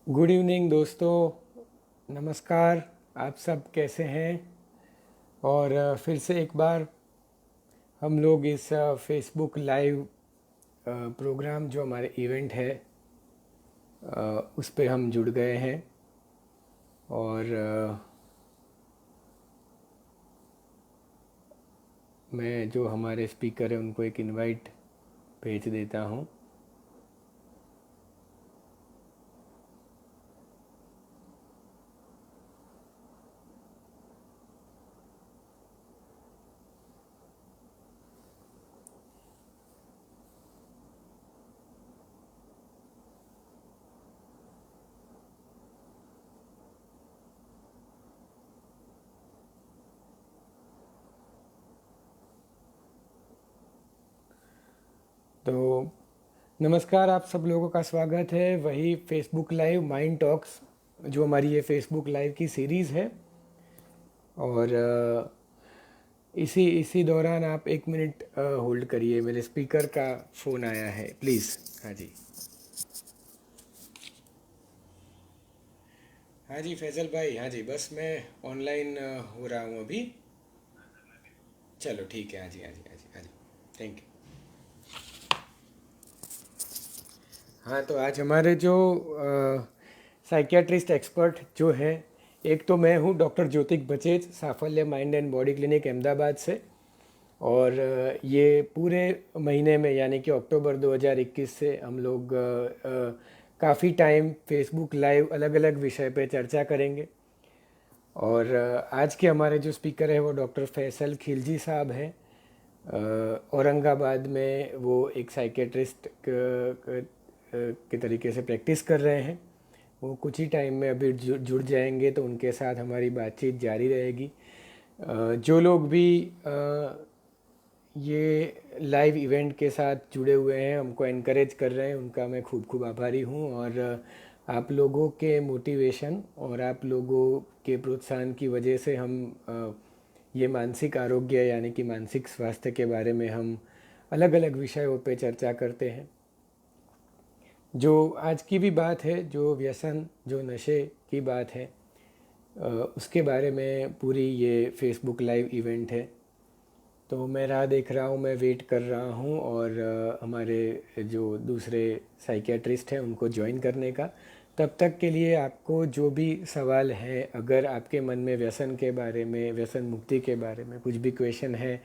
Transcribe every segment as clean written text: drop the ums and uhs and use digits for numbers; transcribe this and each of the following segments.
Good evening दोस्तों, नमस्कार। आप सब कैसे हैं? और फिर से एक बार हम लोग इस फेसबुक लाइव प्रोग्राम जो हमारे इवेंट है उस पे हम जुड़ गए हैं। और मैं जो हमारे स्पीकर हैं उनको एक इनवाइट भेज देता हूं। तो नमस्कार, आप सब लोगों का स्वागत है वही फेसबुक लाइव माइंड टॉक्स, जो हमारी ये फेसबुक लाइव की सीरीज़ है। और इसी इसी दौरान आप एक मिनट होल्ड करिए, मेरे स्पीकर का फ़ोन आया है, प्लीज़। हाँ जी, हाँ जी फैज़ल भाई, हाँ जी, बस मैं ऑनलाइन हो रहा हूँ अभी। चलो ठीक है, हाँ जी, हाँ जी, हाँ जी, हाँ जी, थैंक यू। हाँ, तो आज हमारे जो साइकियाट्रिस्ट एक्सपर्ट जो है, एक तो मैं हूँ डॉक्टर ज्योतिक बचेज, Saphalya mind and body clinic Ahmedabad से। और ये पूरे महीने में यानी कि अक्टूबर 2021 से हम लोग काफ़ी टाइम फेसबुक लाइव अलग अलग विषय पे चर्चा करेंगे। और आज के हमारे जो स्पीकर है वो डॉक्टर फैसल खिलजी साहब हैं। औरंगाबाद में वो एक साइकेट्रिस्ट के तरीके से प्रैक्टिस कर रहे हैं। वो कुछ ही टाइम में अभी जुड़ जाएंगे, तो उनके साथ हमारी बातचीत जारी रहेगी। जो लोग भी ये लाइव इवेंट के साथ जुड़े हुए हैं, हमको एनकरेज कर रहे हैं, उनका मैं खूब खूब आभारी हूँ। और आप लोगों के मोटिवेशन और आप लोगों के प्रोत्साहन की वजह से हम ये मानसिक आरोग्य यानी कि मानसिक स्वास्थ्य के बारे में हम अलग अलग विषयों पे चर्चा करते हैं। जो आज की भी बात है, जो व्यसन, जो नशे की बात है, उसके बारे में पूरी ये फेसबुक लाइव इवेंट है। तो मैं राह देख रहा हूँ, मैं वेट कर रहा हूँ। और हमारे जो दूसरे साइकियाट्रिस्ट हैं उनको ज्वाइन करने का। तब तक के लिए आपको जो भी सवाल है, अगर आपके मन में व्यसन के बारे में, व्यसन मुक्ति के बारे में कुछ भी क्वेश्चन है,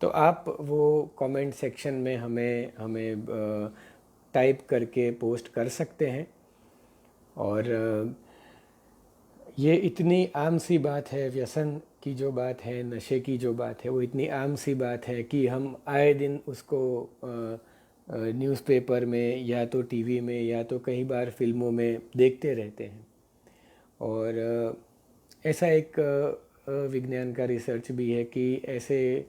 तो आप वो कमेंट सेक्शन में हमें हमें टाइप करके पोस्ट कर सकते हैं। और ये इतनी आम सी बात है, व्यसन की जो बात है, नशे की जो बात है, वो इतनी आम सी बात है कि हम आए दिन उसको न्यूज़पेपर में या तो टीवी में या तो कई बार फिल्मों में देखते रहते हैं। और ऐसा एक विज्ञान का रिसर्च भी है कि ऐसे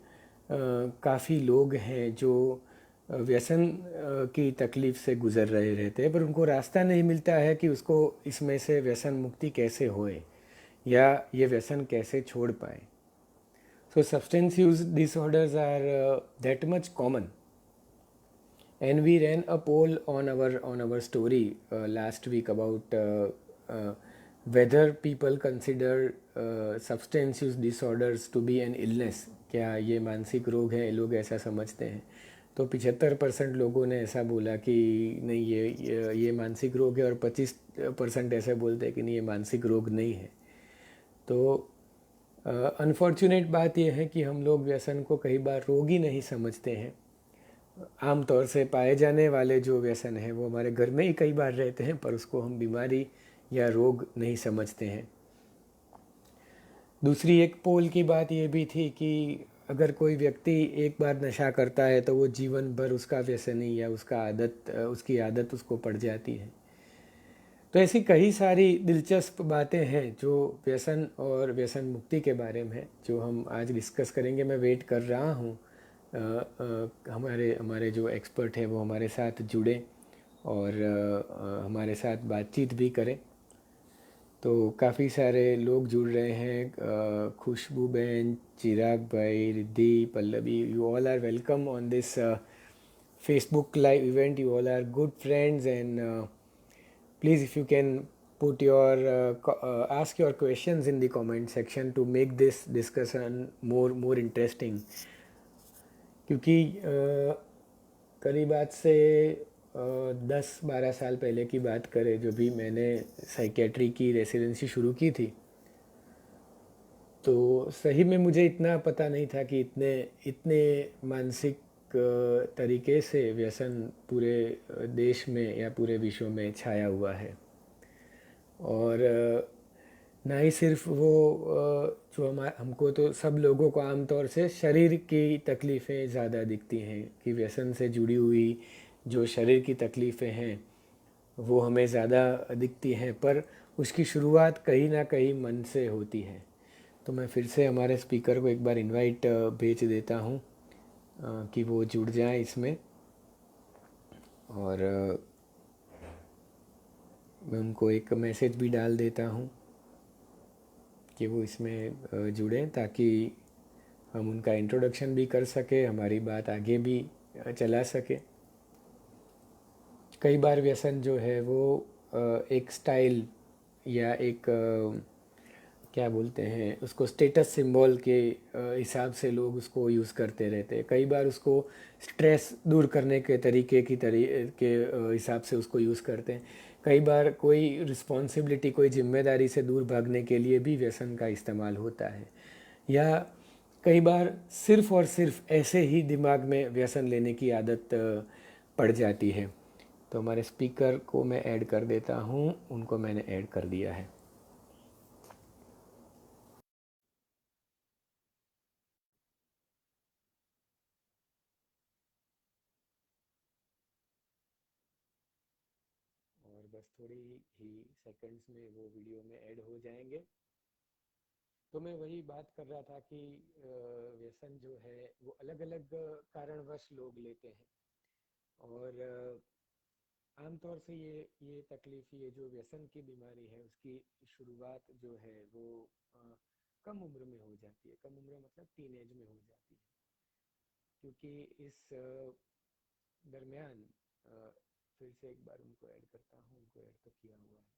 काफ़ी लोग हैं जो व्यसन की तकलीफ़ से गुज़र रहे रहते हैं, पर उनको रास्ता नहीं मिलता है कि उसको इसमें से व्यसन मुक्ति कैसे होए या ये व्यसन कैसे छोड़ पाए। So substance use disorders are that much common, and we ran a poll on our story last week about whether people consider substance use disorders to be an illness। क्या ये मानसिक रोग है, लोग ऐसा समझते हैं? तो 75% लोगों ने ऐसा बोला कि नहीं, ये मानसिक रोग है। और 25% ऐसे बोलते हैं कि नहीं, ये मानसिक रोग नहीं है। तो अनफॉर्चुनेट बात यह है कि हम लोग व्यसन को कई बार रोग ही नहीं समझते हैं। आम तौर से पाए जाने वाले जो व्यसन हैं वो हमारे घर में ही कई बार रहते हैं, पर उसको हम बीमारी या रोग नहीं समझते हैं। दूसरी एक पोल की बात ये भी थी कि अगर कोई व्यक्ति एक बार नशा करता है तो वो जीवन भर उसका व्यसनी या उसकी आदत उसको पड़ जाती है। तो ऐसी कई सारी दिलचस्प बातें हैं जो व्यसन और व्यसन मुक्ति के बारे में है, जो हम आज डिस्कस करेंगे। मैं वेट कर रहा हूँ हमारे हमारे जो एक्सपर्ट हैं वो हमारे साथ जुड़े और हमारे साथ बातचीत भी करें। तो काफ़ी सारे लोग जुड़ रहे हैं, खुशबू बहन, चिराग भाई, Riddhi, Pallavi, you all are welcome on this Facebook live event. You all are good friends, and please, if you can put your ask your questions in the comment section to make this discussion more interesting. क्योंकि करीब आज से 10-12 साल पहले की बात करें, जो भी मैंने साइकेट्री की रेसिडेंसी शुरू की थी, तो सही में मुझे इतना पता नहीं था कि इतने इतने मानसिक तरीके से व्यसन पूरे देश में या पूरे विश्व में छाया हुआ है। और ना ही सिर्फ वो जो हमको तो सब लोगों को आमतौर से शरीर की तकलीफ़ें ज़्यादा दिखती हैं, कि व्यसन से जुड़ी हुई जो शरीर की तकलीफ़ें हैं वो हमें ज़्यादा दिखती हैं, पर उसकी शुरुआत कहीं ना कहीं मन से होती है। तो मैं फिर से हमारे स्पीकर को एक बार इनवाइट भेज देता हूँ कि वो जुड़ जाए इसमें, और मैं उनको एक मैसेज भी डाल देता हूँ कि वो इसमें जुड़ें, ताकि हम उनका इंट्रोडक्शन भी कर सके, हमारी बात आगे भी चला सके। कई बार व्यसन जो है वो एक स्टाइल या एक क्या बोलते हैं उसको, स्टेटस सिंबल के हिसाब से लोग उसको यूज़ करते रहते हैं। कई बार उसको स्ट्रेस दूर करने के तरीके के हिसाब से उसको यूज़ करते हैं। कई बार कोई रिस्पॉन्सिबिलिटी, कोई जिम्मेदारी से दूर भागने के लिए भी व्यसन का इस्तेमाल होता है, या कई बार सिर्फ़ और सिर्फ ऐसे ही दिमाग में व्यसन लेने की आदत पड़ जाती है। तो हमारे स्पीकर को मैं ऐड कर देता हूँ, उनको मैंने ऐड कर दिया है। और बस थोड़ी ही सेकंड्स में वो वीडियो में ऐड हो जाएंगे। तो मैं वही बात कर रहा था कि व्यसन जो है वो अलग अलग कारणवश लोग लेते हैं, और आमतौर से ये तकलीफ़, ये जो व्यसन की बीमारी है, उसकी शुरुआत जो है वो कम उम्र में हो जाती है। कम उम्र मतलब टीनेज में हो जाती है, क्योंकि इस दरमियान फिर से एक बार उनको ऐड करता हूँ, उनको ऐड तो किया हुआ है।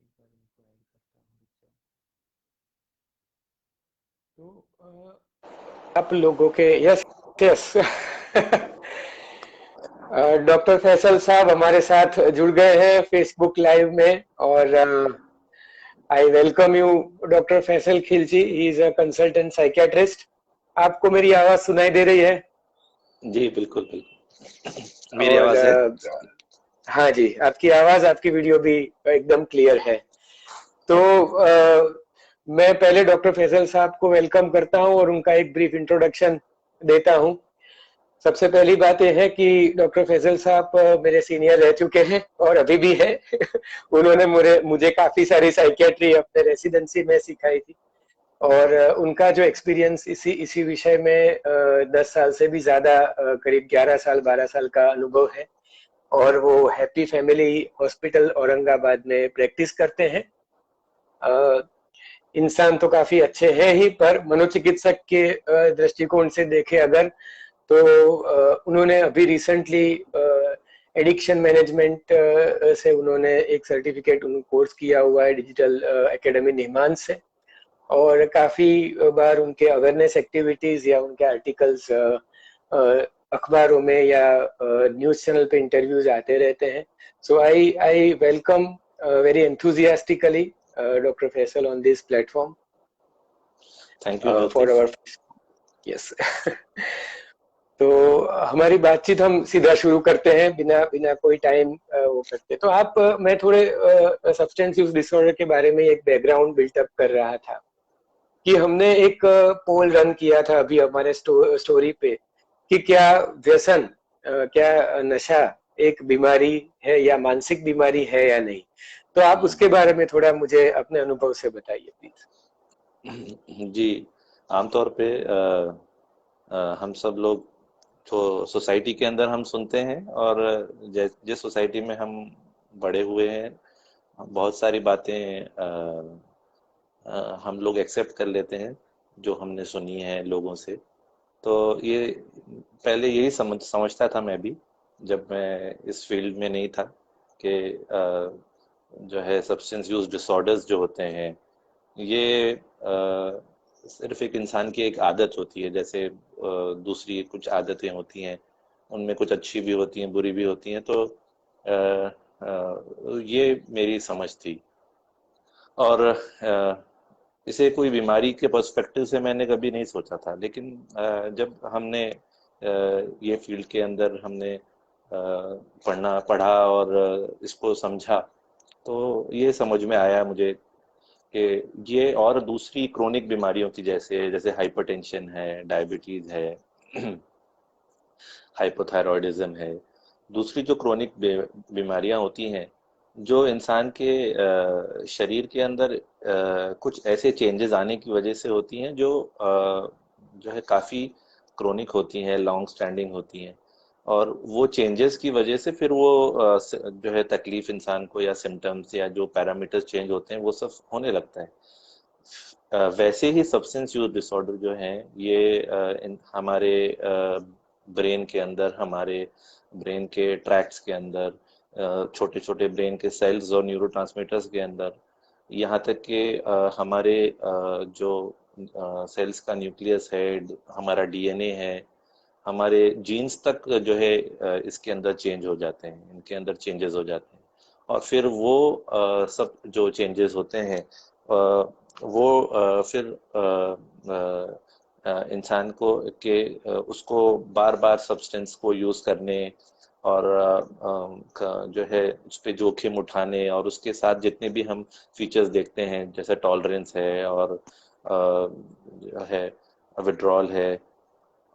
एक बार उनको ऐड करता हूँ, रुक जाओ। तो आप लोगों के, यस यस डॉक्टर फैसल साहब हमारे साथ जुड़ गए हैं फेसबुक लाइव में, और I welcome you doctor Faisal Khilji. He is a consultant psychiatrist. आपको मेरी आवाज सुनाई दे रही है? जी बिल्कुल बिल्कुल, मेरी और आवाज है? हाँ जी, आपकी आवाज, आपकी वीडियो भी एकदम क्लियर है। तो मैं पहले डॉक्टर फैसल साहब को वेलकम करता हूं और उनका एक ब्रीफ इंट्रोडक्शन देता हूं। सबसे पहली बात यह है कि डॉक्टर फैसल साहब मेरे सीनियर रह चुके हैं और अभी भी है उन्होंने मुझे काफी सारी साइकियाट्री अपने रेसिडेंसी में सिखाई थी, और उनका जो एक्सपीरियंस इसी विषय में 10 साल से भी ज्यादा, करीब 11 साल 12 साल का अनुभव है, और वो हैप्पी फैमिली हॉस्पिटल औरंगाबाद में प्रैक्टिस करते हैं। इंसान तो काफी अच्छे हैं ही, पर मनोचिकित्सक के दृष्टिकोण से देखे अगर, तो उन्होंने अभी रिसेंटली एडिक्शन मैनेजमेंट से उन्होंने एक सर्टिफिकेट कोर्स किया हुआ है डिजिटल एकेडमी निमान से, और काफी बार उनके अवेयरनेस एक्टिविटीज या उनके आर्टिकल्स अखबारों में या न्यूज चैनल पे इंटरव्यूज आते रहते हैं। So I welcome very enthusiastically doctor Faisal on this platform. Thank you for hour, yes. तो हमारी बातचीत हम सीधा शुरू करते हैं, बिना बिना कोई टाइम वो करते। तो आप मैं थोड़े सब्सटेंस यूज डिसऑर्डर के बारे में एक बैकग्राउंड बिल्टअप कर रहा था। कि हमने एक पोल रन किया था अभी हमारे स्टोरी पे कि क्या व्यसन, क्या नशा एक बीमारी है या मानसिक बीमारी है या नहीं। तो आप उसके बारे में थोड़ा मुझे अपने अनुभव से बताइए प्लीज। जी, आमतौर पे हम सब लोग तो सोसाइटी के अंदर हम सुनते हैं, और जिस सोसाइटी में हम बड़े हुए हैं, बहुत सारी बातें हम लोग एक्सेप्ट कर लेते हैं जो हमने सुनी है लोगों से। तो ये पहले यही समझता था मैं भी, जब मैं इस फील्ड में नहीं था, कि जो है सब्सटेंस यूज डिसऑर्डर्स जो होते हैं, ये सिर्फ एक इंसान की एक आदत होती है, जैसे दूसरी कुछ आदतें होती हैं, उनमें कुछ अच्छी भी होती हैं, बुरी भी होती हैं। तो ये मेरी समझ थी। और इसे कोई बीमारी के पर्सपेक्टिव से मैंने कभी नहीं सोचा था, लेकिन जब हमने ये फील्ड के अंदर हमने पढ़ा और इसको समझा, तो ये समझ में आया मुझे कि ये और दूसरी क्रोनिक बीमारियों की जैसे जैसे हाइपरटेंशन है, डायबिटीज है, हाइपोथायरॉयडिज्म है, दूसरी जो क्रोनिक बीमारियां होती हैं, जो इंसान के शरीर के अंदर कुछ ऐसे चेंजेस आने की वजह से होती हैं, जो है काफ़ी क्रोनिक होती हैं, लॉन्ग स्टैंडिंग होती हैं। और वो चेंजेस की वजह से फिर वो जो है तकलीफ इंसान को, या सिम्टम्स या जो पैरामीटर्स चेंज होते हैं, वो सब होने लगता है। वैसे ही सब्सटेंस यूज डिसऑर्डर जो हैं, ये हमारे ब्रेन के अंदर, हमारे ब्रेन के ट्रैक्ट्स के अंदर, छोटे छोटे ब्रेन के सेल्स और न्यूरोट्रांसमीटर्स के अंदर, यहाँ तक कि हमारे जो सेल्स का न्यूक्लियस है, हमारा डीएनए है, हमारे जीन्स तक जो है इसके अंदर चेंज हो जाते हैं, इनके अंदर चेंजेस हो जाते हैं। और फिर वो सब जो चेंजेस होते हैं, वो फिर इंसान को उसको बार बार सब्सटेंस को यूज करने, और जो है उस पे जोखिम उठाने, और उसके साथ जितने भी हम फीचर्स देखते हैं, जैसे टॉलरेंस है, और जो है विड्रॉल है,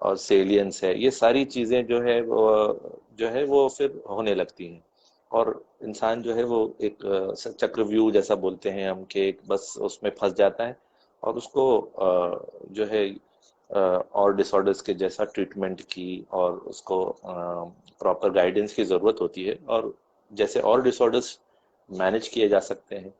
और सेलियंस है, ये सारी चीजें जो है वो फिर होने लगती हैं। और इंसान जो है वो एक चक्रव्यूह जैसा बोलते हैं हम, कि एक बस उसमें फंस जाता है, और उसको जो है और डिसऑर्डर्स के जैसा ट्रीटमेंट की, और उसको प्रॉपर गाइडेंस की ज़रूरत होती है। और जैसे और डिसऑर्डर्स मैनेज किए जा सकते हैं,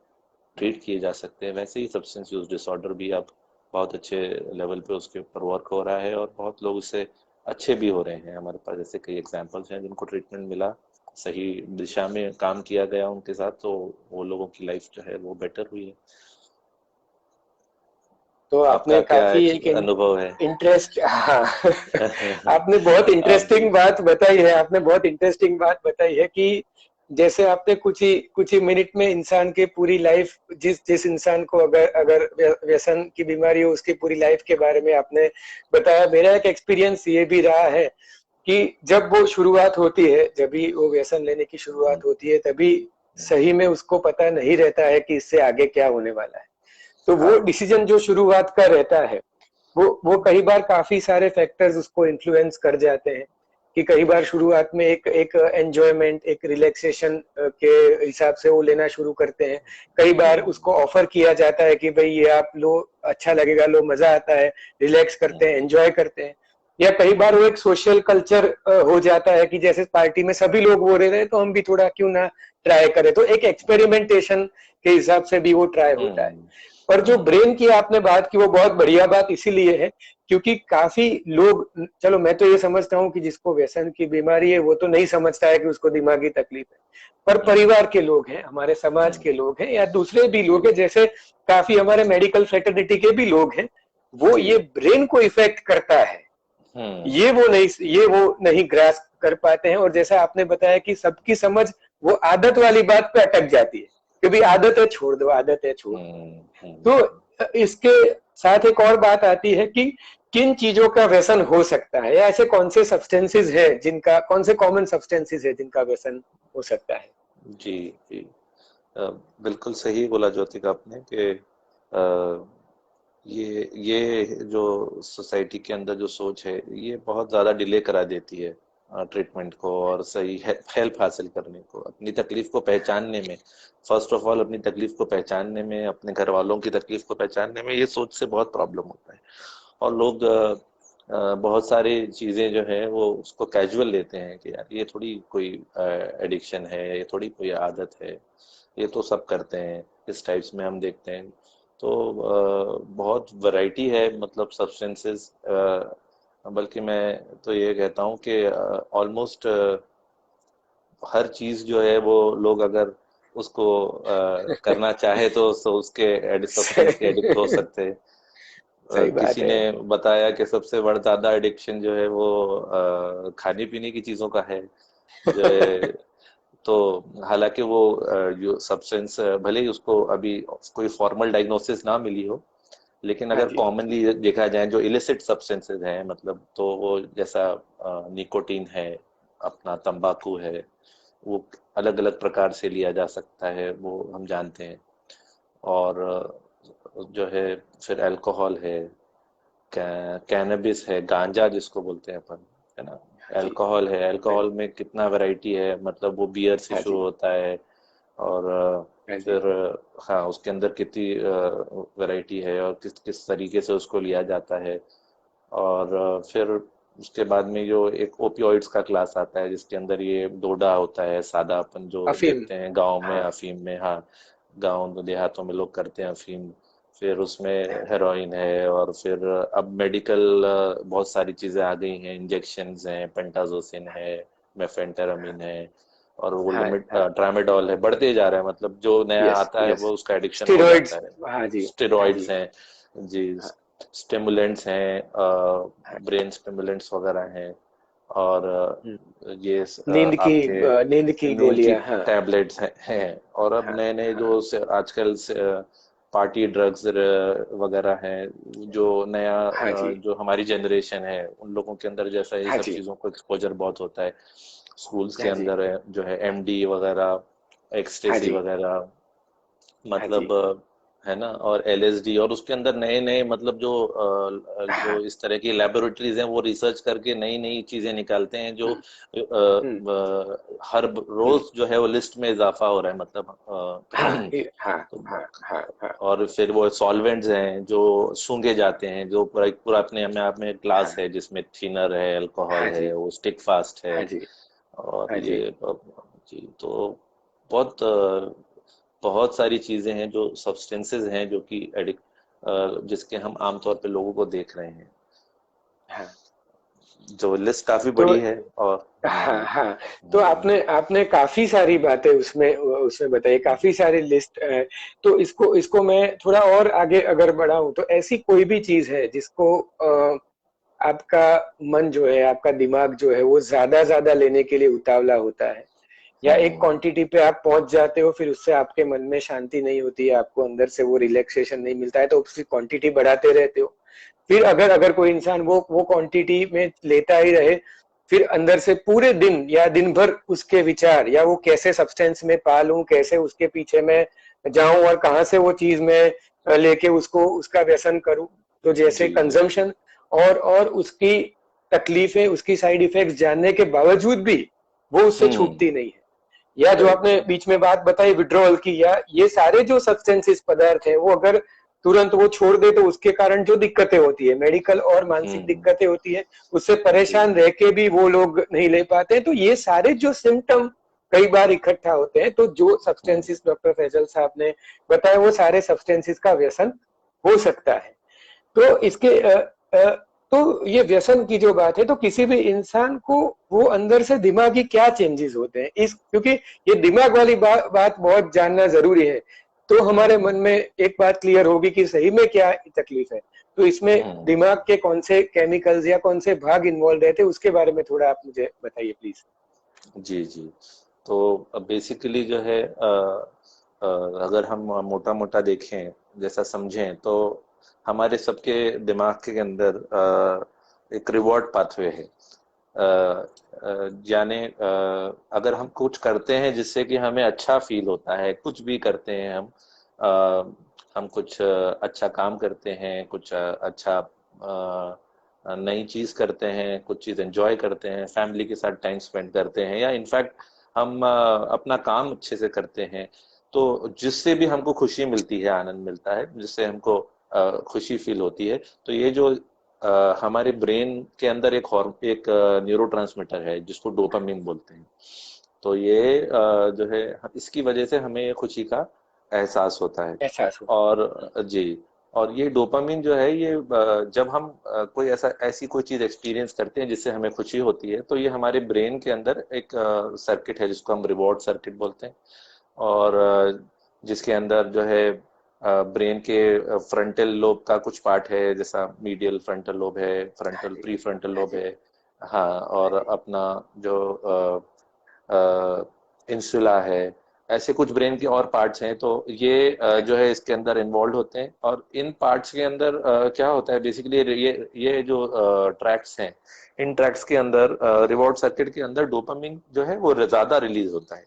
ट्रीट किए जा सकते हैं, वैसे ही सब्सटेंस यूज डिसऑर्डर भी अब बहुत अच्छे लेवल पे उसके ऊपर वर्क हो रहा है, और बहुत लोग उससे अच्छे भी हो रहे हैं। हमारे पास ऐसे कई एग्जांपल्स हैं जिनको ट्रीटमेंट मिला, सही दिशा में काम किया गया उनके साथ, तो वो लोगों की लाइफ जो है वो बेटर हुई है। तो आपका आपने क्या काफी एक अनुभव है? इंटरेस्ट, हाँ आपने बहुत आप भी। इंटरेस्टिंग बात बताई है, आपने बहुत इंटरेस्टिंग बात बताई है कि जैसे आपने कुछ ही मिनट में इंसान की पूरी लाइफ, जिस जिस इंसान को अगर अगर व्यसन की बीमारी हो उसकी पूरी लाइफ के बारे में आपने बताया। मेरा एक एक्सपीरियंस ये भी रहा है कि जब वो शुरुआत होती है, जब भी वो व्यसन लेने की शुरुआत होती है, तभी सही में उसको पता नहीं रहता है कि इससे आगे क्या होने वाला है। तो वो हाँ। डिसीजन जो शुरुआत का रहता है, वो कई बार काफी सारे फैक्टर्स उसको इन्फ्लुएंस कर जाते हैं। कि कई बार शुरुआत में एक एक एंजॉयमेंट, एक रिलैक्सेशन के हिसाब से वो लेना शुरू करते हैं। कई बार उसको ऑफर किया जाता है कि भाई ये आप लो, अच्छा लगेगा, लो, मजा आता है, रिलैक्स करते हैं, एंजॉय करते हैं। या कई बार वो एक सोशल कल्चर हो जाता है कि जैसे पार्टी में सभी लोग हो रहे हैं तो हम भी थोड़ा क्यों ना ट्राई करें, तो एक एक्सपेरिमेंटेशन के हिसाब से भी वो ट्राई होता है। हम्म। और जो हम्म। ब्रेन की आपने बात की वो बहुत बढ़िया बात इसीलिए है क्योंकि काफी लोग, चलो मैं तो ये समझता हूँ कि जिसको व्यसन की बीमारी है वो तो नहीं समझता है कि उसको दिमागी तकलीफ है, पर परिवार के लोग हैं, हमारे समाज के लोग हैं, या दूसरे भी लोग हैं, जैसे काफी हमारे मेडिकल फ्रेटर्निटी के भी लोग हैं, वो जी। ये ब्रेन को इफेक्ट करता है, हम्म। ये वो नहीं ग्रास्प कर पाते हैं। और जैसा आपने बताया कि सबकी समझ वो आदत वाली बात पे अटक जाती है कि भाई आदत है छोड़ दो, आदत है छोड़ दो। हम्म। तो इसके साथ एक और बात आती है कि किन चीजों का व्यसन हो सकता है, या ऐसे कौन से सब्सटेंसेस है जिनका, कौन से कॉमन सब्सटेंसेस है जिनका व्यसन हो सकता है। जी। जी। बिल्कुल सही बोला ज्योतिका आपने, कि ये जो सोसाइटी के अंदर जो सोच है, ये बहुत ज़्यादा डिले करा देती है ट्रीटमेंट को और सही हेल्प हासिल करने को, अपनी तकलीफ को पहचानने में। फर्स्ट ऑफ ऑल अपनी तकलीफ को पहचानने में, अपने घर वालों की तकलीफ को पहचानने में, ये सोच से बहुत प्रॉब्लम होता है। और लोग बहुत सारी चीज़ें जो है वो उसको कैजुअल लेते हैं कि यार ये थोड़ी कोई एडिक्शन है, ये थोड़ी कोई आदत है, ये तो सब करते हैं, इस टाइप्स में हम देखते हैं। तो बहुत वैरायटी है मतलब सब्सटेंसेस, बल्कि मैं तो ये कहता हूँ कि ऑलमोस्ट हर चीज जो है वो लोग अगर उसको करना चाहे तो उसके सब्सटेंस के एडिक्ट हो सही सकते हैं। सही बात किसी है। ने बताया कि सबसे बड़ा ज्यादा एडिक्शन जो है वो खाने पीने की चीजों का है, जो है। तो हालांकि वो जो सब्सटेंस भले ही उसको अभी कोई फॉर्मल डायग्नोसिस ना मिली हो, लेकिन हाँ अगर जी। कॉमनली देखा जाए जो इलिसिट सब्सटेंसेस हैं, मतलब तो वो जैसा निकोटीन है, अपना तंबाकू है, वो अलग अलग प्रकार से लिया जा सकता है, वो हम जानते हैं। और जो है फिर अल्कोहल है, कैनबिस है, गांजा जिसको बोलते हैं अपन, है ना। हाँ जी। अल्कोहल है, राइट। अल्कोहल में कितना वैरायटी है, मतलब वो बियर से हाँ शुरू जी। होता है। और हाँ जी। फिर हाँ, उसके अंदर कितनी वैरायटी है और किस किस तरीके से उसको लिया जाता है। और फिर उसके बाद में जो एक ओपियोइड्स का क्लास आता है, जिसके अंदर ये डोडा होता है, सादा अपन जो अफीम। देखते हैं गांव में हाँ। अफीम में, हाँ, गांव देहातों में लोग करते हैं अफीम। फिर उसमें हाँ जी। हेरोइन है, और फिर अब मेडिकल बहुत सारी चीजें आ गई हैं, इंजेक्शंस हैं, पेंटाजोसिन है, मेफेंटेरामिन है, और वो हाँ लिमिट हाँ। ट्रामेडोल है, बढ़ते जा रहा है, मतलब जो नया यस आता है यस। वो उसका एडिक्शन हो स्टेरॉइड्स। जाता है। हाँ जी। हाँ जी। स्टेरॉइड्स हैं जी, हाँ स्टिमुलेंट्स हैं, हाँ। ब्रेन स्टिमुलेंट्स वगैरह हैं। और हम्म। ये आपके नींद की नींद की गोलियां। हाँ टैबलेट्स हैं। और अब हाँ नए नए हाँ। जो आजकल पार्टी ड्रग्स वगैरह हैं, जो नया हाँ जी। जो हमारी जनरेशन है उन लोगों के अंदर जैसा ये हाँ सब जी। चीज़ों को एक्सपोजर बहुत होता है। स्कूल्स के हाँ जी। अंदर है, जो है एमडी वगैरह, हाँ एक्सटेसी जी। वगैरह, हाँ जी। मतलब है ना, और एलएसडी, और उसके अंदर नए नए मतलब जो हाँ। इस तरह की लेबोरेटरीज हैं वो रिसर्च करके नई नई चीजें निकालते हैं, जो हम्म। हम्म। हर हम्म। रोज जो है वो लिस्ट में इजाफा हो रहा है, मतलब हाँ हाँ हाँ तो, हाँ हाँ। और फिर वो सॉल्वेंट्स हैं जो सूंघे जाते हैं, जो पूरा पूरा अपने में आप में क्लास हाँ। है, जिसमें थिनर है, अल्कोहल हाँ है, जी। वो स्टिक फास्ट है। हाँ जी। और हाँ जी। ये जी, तो बहुत बहुत सारी चीजें हैं जो सब्सटेंसेस हैं जो कि एडिक्ट, जिसके हम आमतौर पे लोगों को देख रहे हैं। हाँ। जो लिस्ट काफी तो बड़ी है। और हाँ हाँ। तो हम्म, आपने आपने काफी सारी बातें उसमें उसमें बताई, काफी सारी लिस्ट है। तो इसको इसको मैं थोड़ा और आगे अगर बढ़ाऊं तो ऐसी कोई भी चीज है जिसको आपका मन जो है, आपका दिमाग जो है वो ज्यादा ज्यादा लेने के लिए उतावला होता है, या एक हम्म, क्वांटिटी पे आप पहुंच जाते हो, फिर उससे आपके मन में शांति नहीं होती है, आपको अंदर से वो रिलैक्सेशन नहीं मिलता है, तो उसकी क्वांटिटी बढ़ाते रहते हो। फिर अगर अगर कोई इंसान वो क्वांटिटी में लेता ही रहे, फिर अंदर से पूरे दिन या दिन भर उसके विचार, या वो कैसे सब्सटेंस में पालूं, कैसे उसके पीछे में जाऊं और कहाँ से वो चीज में लेके उसको उसका व्यसन करूं। तो जैसे जी जी, कंजम्पशन और उसकी तकलीफें, उसकी साइड इफेक्ट्स जानने के बावजूद भी वो उससे छूटती नहीं है। या जो राइट आपने बीच में बात बताई विड्रॉल की, या ये सारे जो सब्सटेंसेस पदार्थ है वो अगर तुरंत वो छोड़ दे तो उसके कारण जो दिक्कतें होती है, मेडिकल और मानसिक हम्म, दिक्कतें होती है, उससे जी परेशान रह के भी वो लोग नहीं ले पाते हैं। तो ये सारे जो सिम्टम कई बार इकट्ठा होते हैं, तो जो हम्म, सब्सटेंसेस डॉक्टर फैजल साहब ने बताया वो सारे सब्सटेंसेस का व्यसन हो सकता है। तो इसके तो ये व्यसन की जो बात है, तो किसी भी इंसान को वो अंदर से दिमागी क्या चेंजेस होते हैं इस, क्योंकि ये दिमाग वाली बात बहुत जानना जरूरी है, तो हमारे मन हम्म, में एक बात क्लियर होगी कि सही में क्या तकलीफ है। तो इसमें हम्म, दिमाग के कौन से केमिकल्स या कौन से भाग इन्वॉल्व रहते हैं, उसके बारे में थोड़ा आप मुझे बताइए प्लीज। जी जी। तो बेसिकली जो है अगर हम मोटा मोटा देखें, जैसा समझें, तो हमारे सबके दिमाग के अंदर एक रिवॉर्ड पाथवे है। यानी अगर हम कुछ करते हैं जिससे कि हमें अच्छा फील होता है, कुछ भी करते हैं हम, हम कुछ अच्छा काम करते हैं, कुछ अच्छा नई चीज करते हैं, कुछ चीज एंजॉय करते हैं, फैमिली के साथ टाइम स्पेंड करते हैं, या इनफैक्ट हम अपना काम अच्छे से करते हैं, तो जिससे भी हमको खुशी मिलती है, आनंद मिलता है, जिससे हमको खुशी फील होती है, तो ये जो हमारे ब्रेन के अंदर एक न्यूरोट्रांसमीटर है जिसको डोपामिन बोलते हैं। तो ये जो है, इसकी वजह से हमें खुशी का एहसास होता है। एहसास हो। और जी, और ये डोपामिन जो है, ये जब हम कोई ऐसी कोई चीज एक्सपीरियंस करते हैं जिससे हमें खुशी होती है, तो ये हमारे ब्रेन के अंदर एक सर्किट है जिसको हम रिवॉर्ड सर्किट बोलते हैं। और जिसके अंदर जो है ब्रेन के फ्रंटल लोब का कुछ पार्ट है, जैसा मीडियल फ्रंटल लोब है, हाँ फ्रंटल जी। प्री फ्रंटल हाँ लोब जी। है। हाँ, हाँ और जी। अपना जो इंसुला है, ऐसे कुछ ब्रेन के और पार्ट्स हैं, तो ये हाँ जो जी। है इसके अंदर इन्वॉल्व होते हैं। और इन पार्ट्स के अंदर क्या होता है बेसिकली, ये जो ट्रैक्स हैं, इन ट्रैक्स के अंदर रिवॉर्ड सर्किट के अंदर डोपामिन जो है वो ज्यादा रिलीज होता है।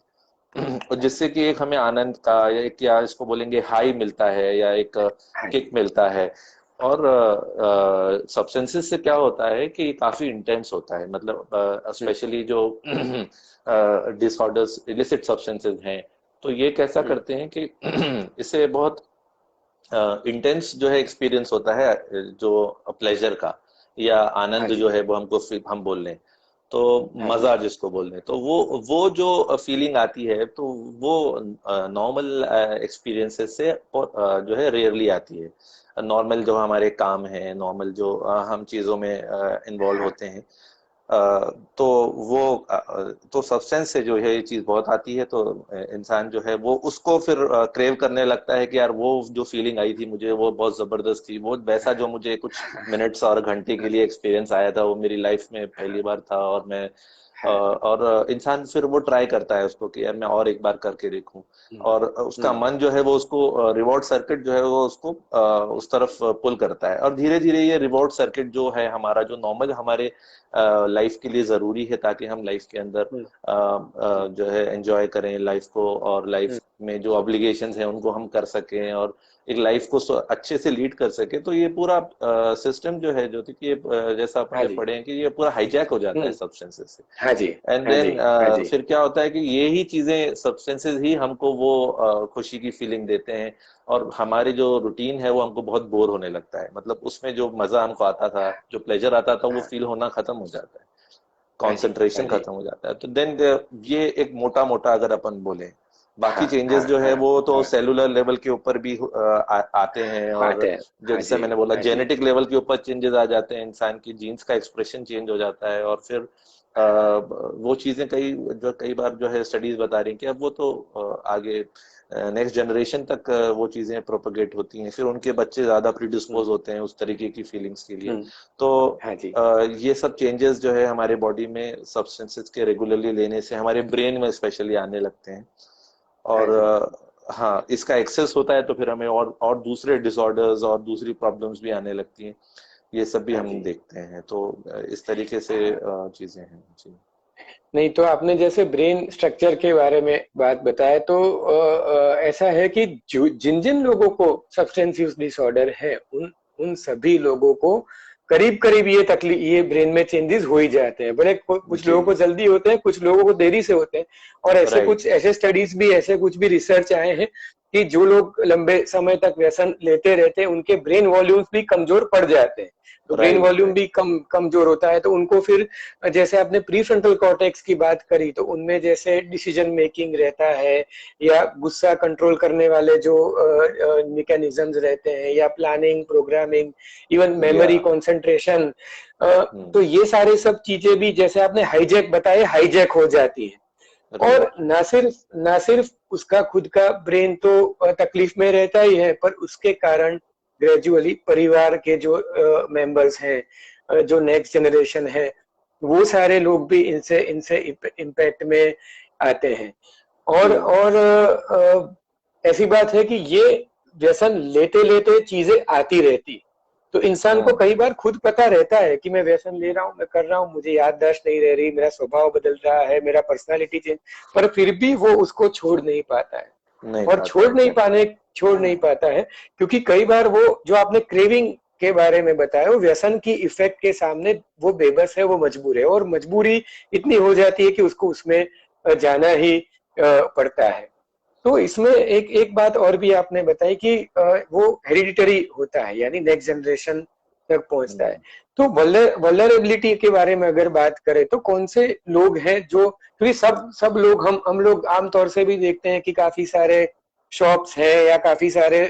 और हाँ जिससे जी। कि एक हमें आनंद का, या एक, या इसको बोलेंगे हाई मिलता है, या एक हाँ किक जी। मिलता है। और सब्सटेंसेस से क्या होता है कि काफी इंटेंस होता है, मतलब हम्म। स्पेशली जो डिसऑर्डर्स, इलिसिट सब्सटेंसेस हैं, तो ये कैसा हम्म। करते हैं कि इससे बहुत इंटेंस जो है एक्सपीरियंस होता है, जो प्लेजर का या हाँ आनंद जो जी। है वो हम बोल लें, तो हाँ जी। मजा जिसको बोल लें, तो वो जो फीलिंग आती है, तो वो नॉर्मल एक्सपीरियंसेस से जो है रेयरली आती है। नॉर्मल जो हमारे काम है, नॉर्मल जो हम चीजों में इन्वॉल्व होते हैं, तो वो तो सब्सटेंस से जो है ये चीज बहुत आती है, तो इंसान जो है वो उसको फिर क्रेव करने लगता है कि यार वो जो फीलिंग आई थी मुझे, वो बहुत जबरदस्त थी, वो वैसा जो मुझे कुछ मिनट्स और घंटे के लिए एक्सपीरियंस आया था, वो मेरी लाइफ में पहली बार था, और मैं और इंसान फिर वो ट्राई करता है उसको कि यार मैं और एक बार करके देखूं। हम्म। और उसका हम्म। मन जो है वो उसको रिवॉर्ड सर्किट जो है वो उसको उस तरफ पुल करता है, और धीरे धीरे ये रिवॉर्ड सर्किट जो है हमारा, जो नॉर्मल हमारे लाइफ के लिए जरूरी है, ताकि हम लाइफ के अंदर हम्म। जो है एंजॉय करें लाइफ को, और लाइफ हम्म। में जो ऑब्लिगेशंस हैं उनको हम कर सकें, और एक लाइफ को अच्छे से लीड कर सके, तो ये पूरा सिस्टम जो है, जो कि ये जैसा अपन हाँ ने जी। पढ़े हैं कि ये पूरा हाईजैक हो जाता है हम्म। सब्सटेंसेस से। हाँ जी। एंड हाँ जी। देन हाँ जी। फिर क्या होता है कि ये ही चीजें, सब्सटेंसेस ही हमको वो खुशी की फीलिंग देते हैं, और हमारी जो रूटीन है वो हमको बहुत बोर होने लगता है, मतलब उसमें जो मजा हमको आता था, जो प्लेजर आता था, वो हाँ। फील होना खत्म हो जाता है, हाँ जी। हाँ कंसंट्रेशन जी। खत्म हो जाता है। तो देन ये एक मोटा मोटा अगर अपन बोले, बाकी हाँ। चेंजेस हाँ। जो है हाँ। वो तो हाँ। सेलुलर लेवल के ऊपर भी आते हैं, और आते हैं। हाँ जैसे जी। मैंने बोला हाँ जी। जेनेटिक लेवल के ऊपर चेंजेस आ जाते हैं, इंसान की जीन्स का एक्सप्रेशन चेंज हो जाता है, और फिर वो चीजें कई बार जो है स्टडीज बता रही हैं कि अब वो तो आगे नेक्स्ट जनरेशन तक वो चीजें प्रोपगेट होती हैं, फिर उनके बच्चे ज्यादा हम्म। प्रीडिस्पोज होते हैं उस तरीके की फीलिंग्स के लिए। हम्म। तो हाँ जी। ये सब चेंजेस जो है हमारे बॉडी में सब्सटेंसेस के रेगुलरली लेने से हमारे ब्रेन में स्पेशली आने लगते हैं। हाँ और जी। हाँ, इसका एक्सेस होता है तो फिर हमें और दूसरे डिसऑर्डर्स और दूसरी प्रॉब्लम्स भी आने लगती हैं। ये सब भी हाँ हम जी। देखते हैं, तो इस तरीके से चीजें हैं जी। नहीं, तो आपने जैसे ब्रेन स्ट्रक्चर के बारे में बात बताया, तो ऐसा है कि जो जिन जिन लोगों को सब्सटेंस यूज डिसऑर्डर है, उन उन सभी लोगों को करीब करीब ये तकलीफ, ये ब्रेन में चेंजेस हो ही जाते हैं। भले कुछ जी, लोगों को जल्दी होते हैं, कुछ लोगों को देरी से होते हैं। और ऐसे राइट, कुछ ऐसे स्टडीज भी, ऐसे कुछ भी रिसर्च आए हैं कि जो लोग लंबे समय तक व्यसन लेते रहते हैं, उनके ब्रेन वॉल्यूम्स भी कमजोर पड़ जाते हैं। तो ब्रेन राइट, वॉल्यूम राइट, भी कमजोर होता है, तो उनको फिर, जैसे आपने प्री फ्रंटल कॉर्टेक्स की बात करी, तो उनमें जैसे डिसीजन मेकिंग रहता है, या गुस्सा कंट्रोल करने वाले जो मैकेनिज्म्स रहते हैं, या प्लानिंग, प्रोग्रामिंग, इवन या मेमोरी, कंसंट्रेशन, हम्म, तो ये सारे सब चीजें भी, जैसे आपने हाईजैक बताए, हाईजैक हो जाती है। और राइट, ना सिर्फ उसका खुद का ब्रेन तो तकलीफ में रहता ही है, पर उसके कारण ग्रेजुअली परिवार के जो मेंबर्स हैं, जो नेक्स्ट जनरेशन है, वो सारे लोग भी इनसे इनसे इम्पैक्ट में आते हैं। जी, और ऐसी बात है कि ये व्यसन लेते लेते चीजें आती रहती, तो इंसान को हम्म, कई बार खुद पता रहता है कि मैं व्यसन ले रहा हूँ, मैं कर रहा हूँ, मुझे याददाश्त नहीं रह रही, मेरा स्वभाव बदल रहा है, मेरा पर्सनालिटी चेंज, पर फिर भी वो उसको छोड़ नहीं पाता है। नहीं और पाता है, एग्जैक्टली। छोड़ नहीं पाता है, क्योंकि कई बार वो जो आपने क्रेविंग के बारे में बताया, वो व्यसन की इफेक्ट के सामने वो बेबस है, वो मजबूर है, और मजबूरी इतनी हो जाती है कि उसको उसमें जाना ही पड़ता है। तो इसमें एक एक बात और भी आपने बताई कि वो हेरिडिटरी होता है, यानी नेक्स्ट जनरेशन तक पहुंचता है। तो वल्नरेबिलिटी के बारे में अगर बात करें तो कौन से लोग हैं जो, क्योंकि सब लोग, हम लोग आमतौर से भी देखते हैं कि काफी सारे शॉप्स हैं या काफी सारे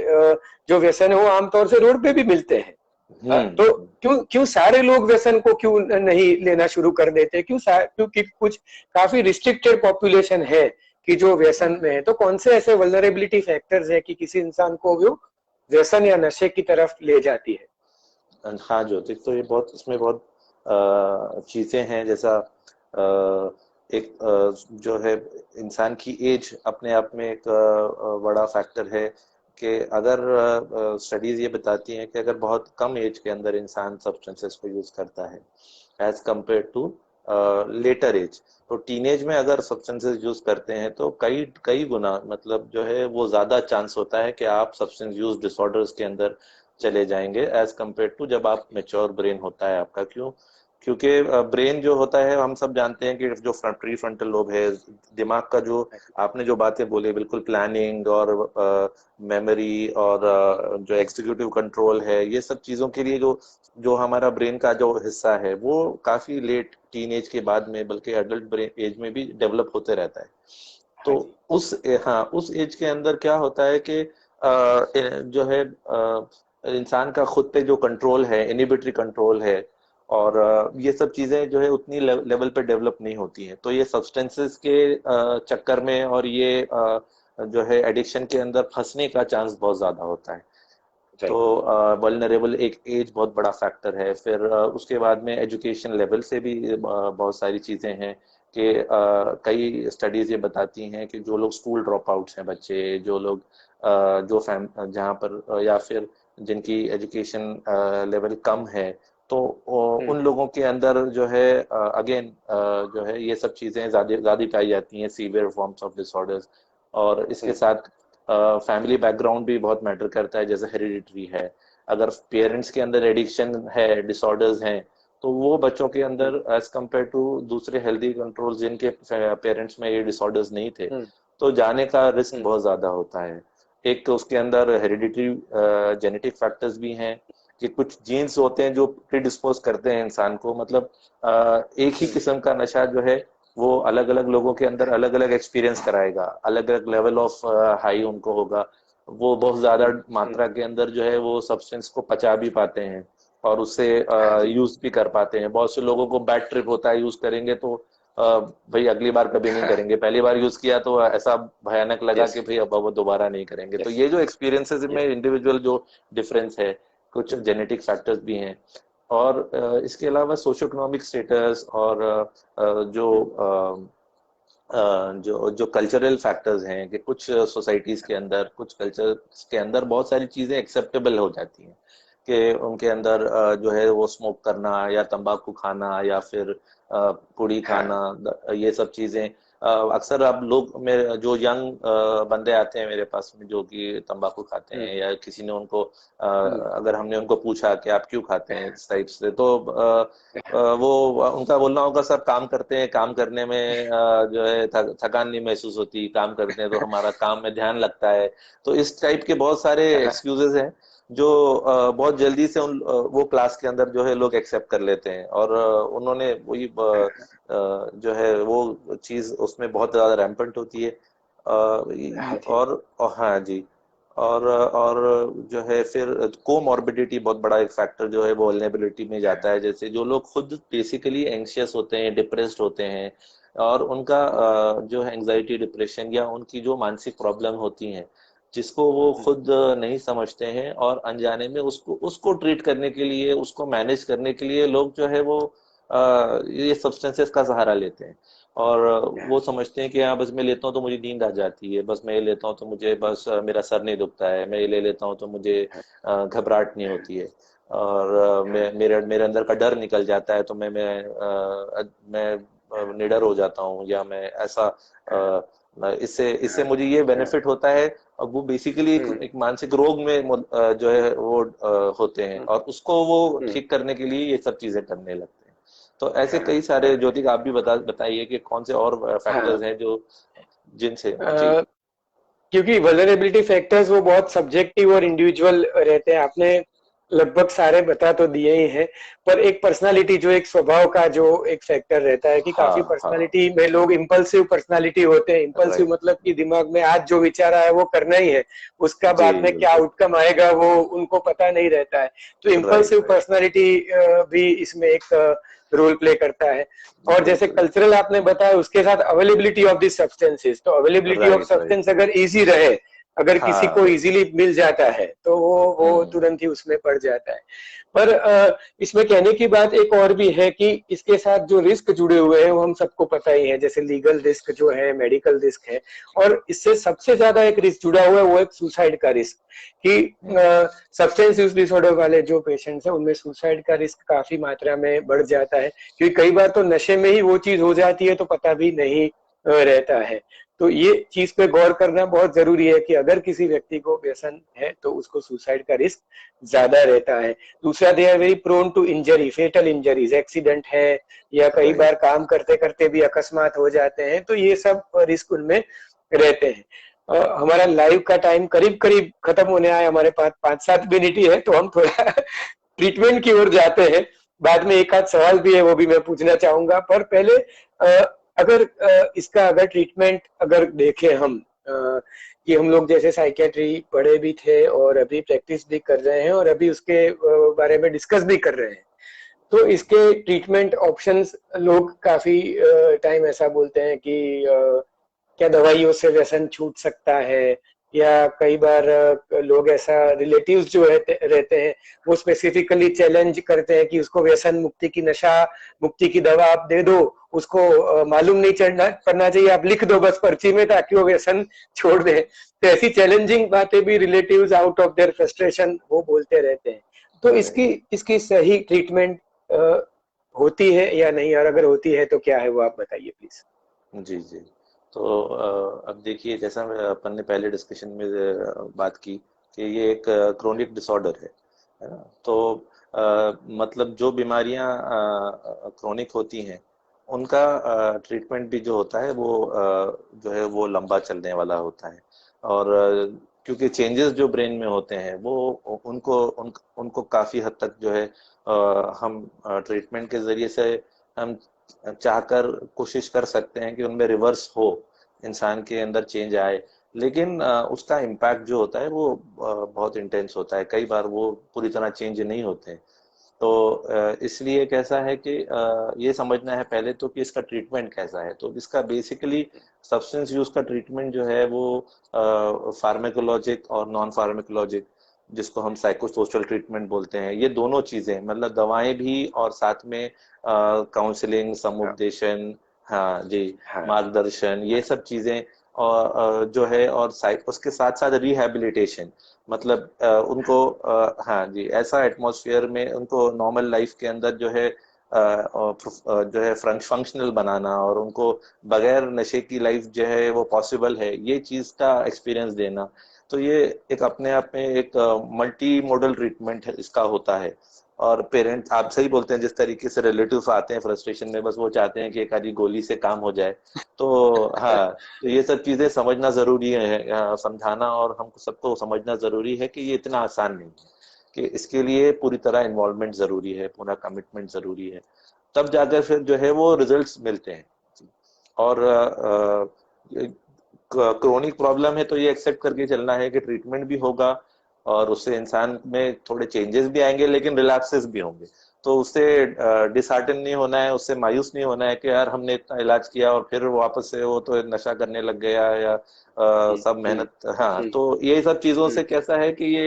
जो व्यसन है वो आमतौर से रोड पे भी मिलते हैं। तो हम्म। क्यों क्यों सारे लोग व्यसन को क्यों नहीं लेना शुरू कर देते, क्योंकि कुछ काफी रिस्ट्रिक्टेड पॉपुलेशन है कि जो व्यसन में है। तो कौन से ऐसे वल्नरेबिलिटी फैक्टर्स है कि किसी इंसान को वो व्यसन या नशे की तरफ ले जाती है? हाँ ज्योतिक, तो ये बहुत, इसमें बहुत चीजें हैं, जैसा एक जो है इंसान की एज अपने आप में एक बड़ा फैक्टर है। कि अगर स्टडीज ये बताती हैं कि अगर बहुत कम एज के अंदर इंसान सब्सटेंसेस को यूज करता है as compare to later age, तो टीनेज में अगर सब्सटेंसेस यूज करते हैं तो कई कई गुना, मतलब जो है वो ज्यादा चांस होता है कि आप सब्सटेंस यूज डिसऑर्डर्स के अंदर चले जाएंगे एज कंपेयर टू जब आप मेच्योर ब्रेन होता है आपका। क्यों? क्योंकि ब्रेन जो होता है, हम सब जानते हैं कि जो प्री फ्रंटल लोब है, दिमाग का जो, आपने जो बातें बोली बिल्कुल, प्लानिंग और मेमोरी और जो एग्जीक्यूटिव कंट्रोल है, ये सब चीजों के लिए जो जो हमारा ब्रेन का जो हिस्सा है वो काफी लेट टीन एज के बाद में, बल्कि एडल्ट ब्रेन एज में भी डेवलप होते रहता है। हाँ तो जी। उस, हाँ, उस एज के अंदर क्या होता है कि जो है इंसान का खुद पे जो कंट्रोल है, इनिबिटरी कंट्रोल है, और ये सब चीजें जो है उतनी लेवल पे डेवलप नहीं होती हैं। तो ये सब्सटेंसेस के चक्कर में और ये जो है एडिक्शन के अंदर फंसने का चांस बहुत ज्यादा होता है। तो राइट। वल्नरेबल एक एज बहुत बड़ा फैक्टर है। फिर उसके बाद में एजुकेशन लेवल से भी बहुत सारी चीजें हैं कि कई स्टडीज ये बताती हैं कि जो लोग स्कूल ड्रॉप आउट्स हैं बच्चे, जो लोग जो फैम जहाँ पर या फिर जिनकी एजुकेशन लेवल कम है, तो उन लोगों के अंदर जो है अगेन जो है ये सब चीजें ज्यादा ज्यादा पाई जाती हैं, सीवियर फॉर्म्स ऑफ डिसऑर्डर्स। और इसके साथ फैमिली बैकग्राउंड भी बहुत मैटर करता है, जैसे हेरिडिटरी है। अगर पेरेंट्स के अंदर एडिक्शन है, डिसऑर्डर्स हैं, तो वो बच्चों के अंदर एज कंपेयर टू दूसरे हेल्दी कंट्रोल जिनके पेरेंट्स में ये डिसऑर्डर्स नहीं थे, तो जाने का रिस्क बहुत ज्यादा होता है। एक तो उसके अंदर हेरिडिटरी जेनेटिक फैक्टर्स भी हैं कि कुछ जीन्स होते हैं जो प्रीडिस्पोज करते हैं इंसान को, मतलब एक ही किस्म का नशा जो है वो अलग अलग लोगों के अंदर अलग अलग एक्सपीरियंस कराएगा, अलग अलग लेवल ऑफ हाई उनको होगा। वो बहुत ज्यादा मात्रा के अंदर जो है वो सब्सटेंस को पचा भी पाते हैं और उससे हाँ जी। यूज भी कर पाते हैं। बहुत से लोगों को बैड ट्रिप होता है, यूज करेंगे तो भाई अगली बार कभी नहीं करेंगे, पहली बार यूज किया तो ऐसा भयानक लगा यस। कि भाई अब वो दोबारा नहीं करेंगे। तो यस। ये जो एक्सपीरियंसेस में यस। इंडिविजुअल जो डिफरेंस है, कुछ जेनेटिक फैक्टर्स भी हैं। और इसके अलावा सोशो इकोनॉमिक स्टेटस और जो जो जो कल्चरल फैक्टर्स हैं कि कुछ सोसाइटीज के अंदर, कुछ कल्चर के अंदर बहुत सारी चीजें एक्सेप्टेबल हो जाती हैं कि उनके अंदर जो है वो स्मोक करना या तंबाकू खाना या फिर पुड़ी हाँ। खाना, ये सब चीजें अक्सर अब लोग मेरे जो यंग बंदे आते हैं मेरे पास में जो कि तंबाकू खाते हैं, या किसी ने उनको अगर हमने उनको पूछा कि आप क्यों खाते हैं इस टाइप से, तो वो उनका बोलना होगा सर काम करते हैं, काम करने में जो है थकान नहीं महसूस होती, काम करते हैं तो हमारा काम में ध्यान लगता है। तो इस टाइप के बहुत सारे एक्सक्यूजेस हैं जो बहुत जल्दी से वो क्लास के अंदर जो है लोग एक्सेप्ट कर लेते हैं, और उन्होंने वही जो है वो चीज उसमें बहुत ज्यादा रैम्पेंट होती है। हाँ जी। और हाँ जी। और जो है फिर कोमॉर्बिडिटी बहुत बड़ा एक फैक्टर जो है वो वल्नरेबिलिटी में जाता है। जैसे जो लोग खुद बेसिकली एंग्शियस होते हैं, डिप्रेस्ड होते हैं, और उनका जो है एंजाइटी, डिप्रेशन या उनकी जो मानसिक प्रॉब्लम होती हैं, जिसको वो खुद नहीं समझते हैं, और अनजाने में उसको उसको ट्रीट करने के लिए, उसको मैनेज करने के लिए लोग जो है वो ये सब्सटेंसेस का सहारा लेते हैं। और वो समझते हैं कि हाँ बस मैं लेता हूँ तो मुझे नींद आ जाती है, बस मैं ये लेता हूँ तो मुझे बस मेरा सर नहीं दुखता है, मैं ये ले लेता हूँ तो मुझे घबराहट नहीं होती है, और मैं मेरे मेरे अंदर का डर निकल जाता है, तो मैं निडर हो जाता हूँ, या मैं ऐसा इससे इससे हाँ मुझे ये हाँ। बेनिफिट होता है। और वो बेसिकली हम्म एक मानसिक रोग में जो है वो होते हैं, हम्म और उसको वो हम्म, ठीक करने के लिए ये सब चीजें करने लगते हैं। तो ऐसे हाँ कई सारे, हाँ ज्योतिक आप भी बताइए कि कौन से और हाँ। फैक्टर्स हैं जो जिनसे जी। अ, क्योंकि वल्नरेबिलिटी फैक्टर्स वो बहुत सब्जेक्टिव और इंडिविजुअल रहते हैं, आपने लगभग सारे बता तो दिए ही हैं। पर एक पर्सनालिटी, जो एक स्वभाव का जो एक फैक्टर रहता है कि काफी हाँ हाँ। पर्सनालिटी में लोग इम्पल्सिव पर्सनालिटी होते हैं। Impulsive right. मतलब कि दिमाग में आज जो विचार आया वो करना ही है, उसका जी बाद में क्या बिल्कुल। आउटकम आएगा वो उनको पता नहीं रहता है। तो राइट इम्पल्सिव राइट। पर्सनालिटी भी इसमें एक रोल प्ले करता है। और जैसे बिल्कुल। कल्चरल आपने बताया, उसके साथ अवेलेबिलिटी ऑफ दिस सब्सटेंसेस, तो availability of right right. Substance अगर इजी रहे, अगर किसी को हाँ। इजीली मिल जाता है तो वो हम्म। तुरंत ही उसमें पड़ जाता है। पर इसमें कहने की बात एक और भी है कि इसके साथ जो रिस्क जुड़े हुए हैं वो हम सबको पता ही है, जैसे लीगल रिस्क जो है, मेडिकल रिस्क है। और इससे सबसे ज्यादा एक रिस्क जुड़ा हुआ है, वो एक सुसाइड का रिस्क। कि हम्म। सब्सटेंस यूज डिसऑर्डर वाले जो पेशेंट्स हैं उनमें सुसाइड का रिस्क काफी मात्रा में बढ़ जाता है, क्योंकि कई बार तो नशे में ही वो चीज हो जाती है तो पता भी नहीं रहता है। तो ये चीज पे गौर करना बहुत जरूरी है कि अगर किसी व्यक्ति को व्यसन है तो उसको सुसाइड का रिस्क ज्यादा रहता है। दूसरा, they are very prone to injury, fatal injuries, accident है, या कई बार राइट। काम करते करते भी अकस्मात हो जाते हैं, तो ये सब रिस्क उनमें रहते हैं। हमारा लाइव का टाइम करीब करीब खत्म होने आया, हमारे पास 5-7 मिनट ही है, तो हम थोड़ा ट्रीटमेंट की ओर जाते हैं। बाद में एक आध सवाल भी है, वो भी मैं पूछना चाहूंगा। पर पहले अगर इसका अगर ट्रीटमेंट अगर देखें हम, कि हम लोग जैसे साइकेट्री पढ़े भी थे और अभी प्रैक्टिस भी कर रहे हैं और अभी उसके बारे में डिस्कस भी कर रहे हैं, तो इसके ट्रीटमेंट ऑप्शंस लोग काफी टाइम ऐसा बोलते हैं कि क्या दवाइयों से व्यसन छूट सकता है, या कई बार लोग ऐसा, रिलेटिव्स जो रहते हैं वो स्पेसिफिकली चैलेंज करते हैं कि उसको व्यसन मुक्ति की, नशा मुक्ति की दवा आप दे दो, उसको मालूम नहीं चढ़ना पड़ना चाहिए, आप लिख दो बस पर्ची में ताकि वो व्यसन छोड़ दे। तो ऐसी चैलेंजिंग बातें भी relatives out of their frustration वो बोलते रहते हैं। तो इसकी राइट। इसकी सही ट्रीटमेंट होती है या नहीं, और अगर होती है तो क्या है, वो आप बताइए प्लीज। जी जी। तो अब देखिए, जैसा अपन ने पहले डिस्कशन में बात की कि ये एक क्रोनिक डिसऑर्डर है ना। तो मतलब जो बीमारियां क्रोनिक होती हैं, उनका ट्रीटमेंट भी जो होता है वो जो है वो लंबा चलने वाला होता है। और क्योंकि चेंजेस जो ब्रेन में होते हैं वो उनको काफी हद तक जो है हम ट्रीटमेंट के जरिए से हम चाहकर कोशिश कर सकते हैं कि उनमें रिवर्स हो, इंसान के अंदर चेंज आए। लेकिन उसका इम्पैक्ट जो होता है वो बहुत इंटेंस होता है, कई बार वो पूरी तरह चेंज नहीं होते हैं। तो इसलिए कैसा है कि ये समझना है पहले तो कि इसका ट्रीटमेंट कैसा है। तो इसका बेसिकली सब्सटेंस यूज का ट्रीटमेंट जो है वो फार्मेकोलॉजिक और नॉन फार्मेकोलॉजिक, जिसको हम साइको सोशल ट्रीटमेंट बोलते हैं, ये दोनों चीजें, मतलब दवाएं भी और साथ में काउंसलिंग, हाँ समुपदेशन, हाँ जी, हाँ मार्गदर्शन, ये हाँ सब चीजें। और जो है, और उसके साथ साथ रिहैबिलिटेशन, मतलब उनको हाँ जी, ऐसा एटमॉस्फेयर में उनको नॉर्मल लाइफ के अंदर जो है जो है फंक्शनल बनाना, और उनको बगैर नशे की लाइफ जो है वो पॉसिबल है, ये चीज का एक्सपीरियंस देना। तो ये एक अपने आप में एक मल्टी मॉडल ट्रीटमेंट है इसका होता है। और पेरेंट्स, आप सही बोलते हैं, जिस तरीके से रिलेटिव्स आते हैं फ्रस्ट्रेशन में, बस वो चाहते हैं कि एक आधी गोली से काम हो जाए। तो हाँ, तो ये सब चीजें समझना जरूरी है, समझाना और हमको सबको समझना जरूरी है कि ये इतना आसान नहीं है, कि इसके लिए पूरी तरह इन्वॉल्वमेंट जरूरी है, पूरा कमिटमेंट जरूरी है, तब जाकर फिर जो है वो रिजल्ट्स मिलते हैं। और क्रोनिक प्रॉब्लम है तो ये एक्सेप्ट करके चलना है कि ट्रीटमेंट भी होगा, और उससे इंसान में थोड़े चेंजेस भी आएंगे, लेकिन रिलैप्सेस भी होंगे। तो उससे डिसहार्टन नहीं होना है, उससे मायूस नहीं होना है कि यार हमने इतना इलाज किया और फिर वापस से वो तो नशा करने लग गया, या हम्म सब हम्म मेहनत। हाँ, हम्म तो ये सब चीजों हम्म, से कैसा है कि ये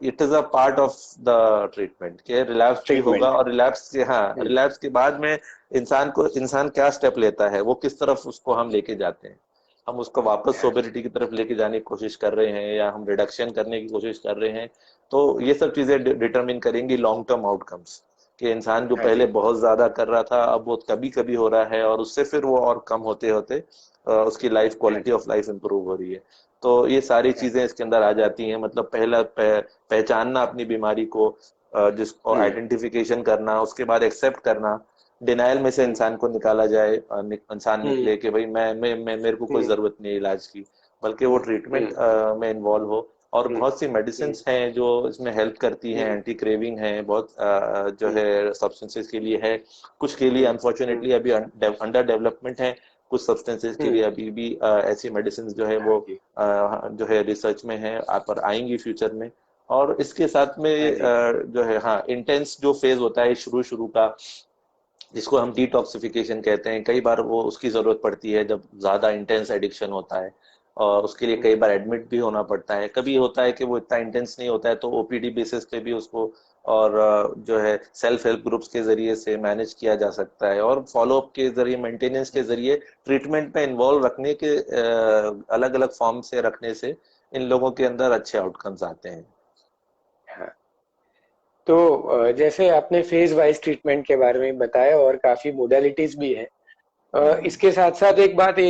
it is a part of the treatment, के रिलैप्स भी होगा, ट्रीटमेंट। और रिलैप्स के, हाँ, हम्म रिलैप्स के बाद में इंसान क्या स्टेप लेता है, वो किस तरफ उसको हम लेके जाते हैं। हम उसको वापस हाँ सोबरिटी की तरफ लेके जाने की कोशिश कर रहे हैं, या हम रिडक्शन करने की कोशिश कर रहे हैं। तो ये सब चीजें डिटरमिन करेंगी लॉन्ग टर्म आउटकम्स। कि इंसान जो हाँ पहले जी। बहुत ज्यादा कर रहा था अब वो कभी कभी हो रहा है, और उससे फिर वो और कम होते होते उसकी लाइफ, हाँ क्वालिटी जी। ऑफ लाइफ इंप्रूव हो रही है। तो ये सारी हाँ। चीजें इसके अंदर आ जाती हैं। मतलब पहला पहचानना अपनी बीमारी को, जिसको हम्म। आइडेंटिफिकेशन करना, उसके बाद एक्सेप्ट करना, डिनाइल में से हम्म। इंसान को निकाला जाए, इंसान हम्म। निकले कि भाई मैं मेरे को कोई हम्म। जरूरत नहीं है इलाज की, बल्कि वो हम्म। ट्रीटमेंट में इन्वॉल्व हो। और हम्म। बहुत सी हम्म। मेडिसिन हैं जो इसमें हेल्प करती हैं, हम्म। एंटी क्रेविंग है बहुत, जो हम्म। है सब्सटेंसेस के लिए है, कुछ के लिए हम्म। हम्म। अनफॉर्चुनेटली अभी अंडर डेवलपमेंट है, कुछ सब्सटेंसेस के लिए हम्म। अभी भी ऐसी मेडिसिन जो है हाँ वो जी। जो है रिसर्च में है, आप पर आएंगी फ्यूचर में। और इसके साथ में हाँ जी। जो है, हाँ, इंटेंस जो फेज होता है शुरू शुरू का, जिसको हम डिटॉक्सिफिकेशन कहते हैं, कई बार वो उसकी जरूरत पड़ती है जब ज्यादा इंटेंस एडिक्शन होता है, और उसके लिए कई बार एडमिट भी होना पड़ता है। कभी होता है कि वो इतना इंटेंस नहीं होता है तो ओपीडी बेसिस पे भी उसको, और जो है सेल्फ हेल्प ग्रुप्स के जरिए से मैनेज किया जा सकता है, और फॉलोअप के जरिए, मेंटेनेंस के जरिए, ट्रीटमेंट में इन्वॉल्व रखने के अलग अलग फॉर्म से रखने से इन लोगों के अंदर अच्छे आउटकम्स आते हैं। हाँ। तो जैसे आपने फेज वाइज ट्रीटमेंट के बारे में बताया और काफी मोडालिटीज भी है, हम्म। इसके साथ साथ एक बात ये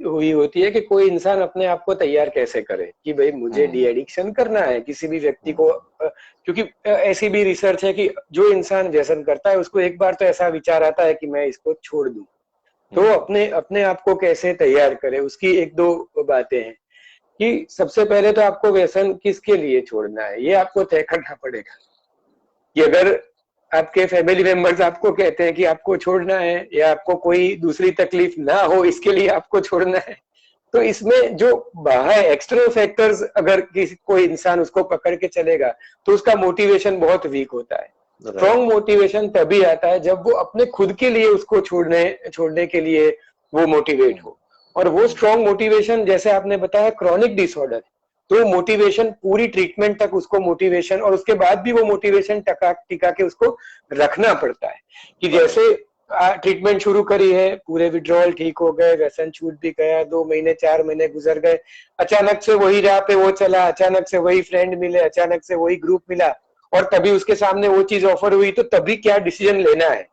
हुई होती है कि कोई इंसान अपने आप को तैयार कैसे करे कि भाई मुझे डी हम्म। एडिक्शन करना है किसी भी व्यक्ति को, हम्म। क्योंकि ऐसी भी रिसर्च है कि जो इंसान व्यसन करता है उसको एक बार तो ऐसा विचार आता है कि मैं इसको छोड़ दूं। तो हम्म। अपने अपने आप को कैसे तैयार करे, उसकी एक दो बातें हैं कि सबसे पहले तो आपको व्यसन किसके लिए छोड़ना है ये आपको तय करना पड़ेगा। कि अगर आपके फैमिली मेंबर्स आपको कहते हैं कि आपको छोड़ना है या आपको कोई दूसरी तकलीफ ना हो इसके लिए आपको छोड़ना है, तो इसमें जो बाहर एक्सटर्नल फैक्टर्स अगर किसी कोई इंसान उसको पकड़ के चलेगा तो उसका मोटिवेशन बहुत वीक होता है। राइट। स्ट्रॉन्ग मोटिवेशन तभी आता है जब वो अपने खुद के लिए उसको छोड़ने छोड़ने के लिए वो मोटिवेट हो। और वो स्ट्रॉन्ग मोटिवेशन जैसे आपने बताया क्रॉनिक डिसऑर्डर, तो मोटिवेशन पूरी ट्रीटमेंट तक उसको मोटिवेशन और उसके बाद भी वो मोटिवेशन टका टिका के उसको रखना पड़ता है। कि राइट। जैसे ट्रीटमेंट शुरू करी है, पूरे विड्रॉल ठीक हो गए, व्यसन छूट भी गया, 2 महीने 4 महीने गुजर गए, अचानक से वही राह पे वो चला, अचानक से वही फ्रेंड मिले, अचानक से वही ग्रुप मिला और तभी उसके सामने वो चीज ऑफर हुई, तो तभी क्या डिसीजन लेना है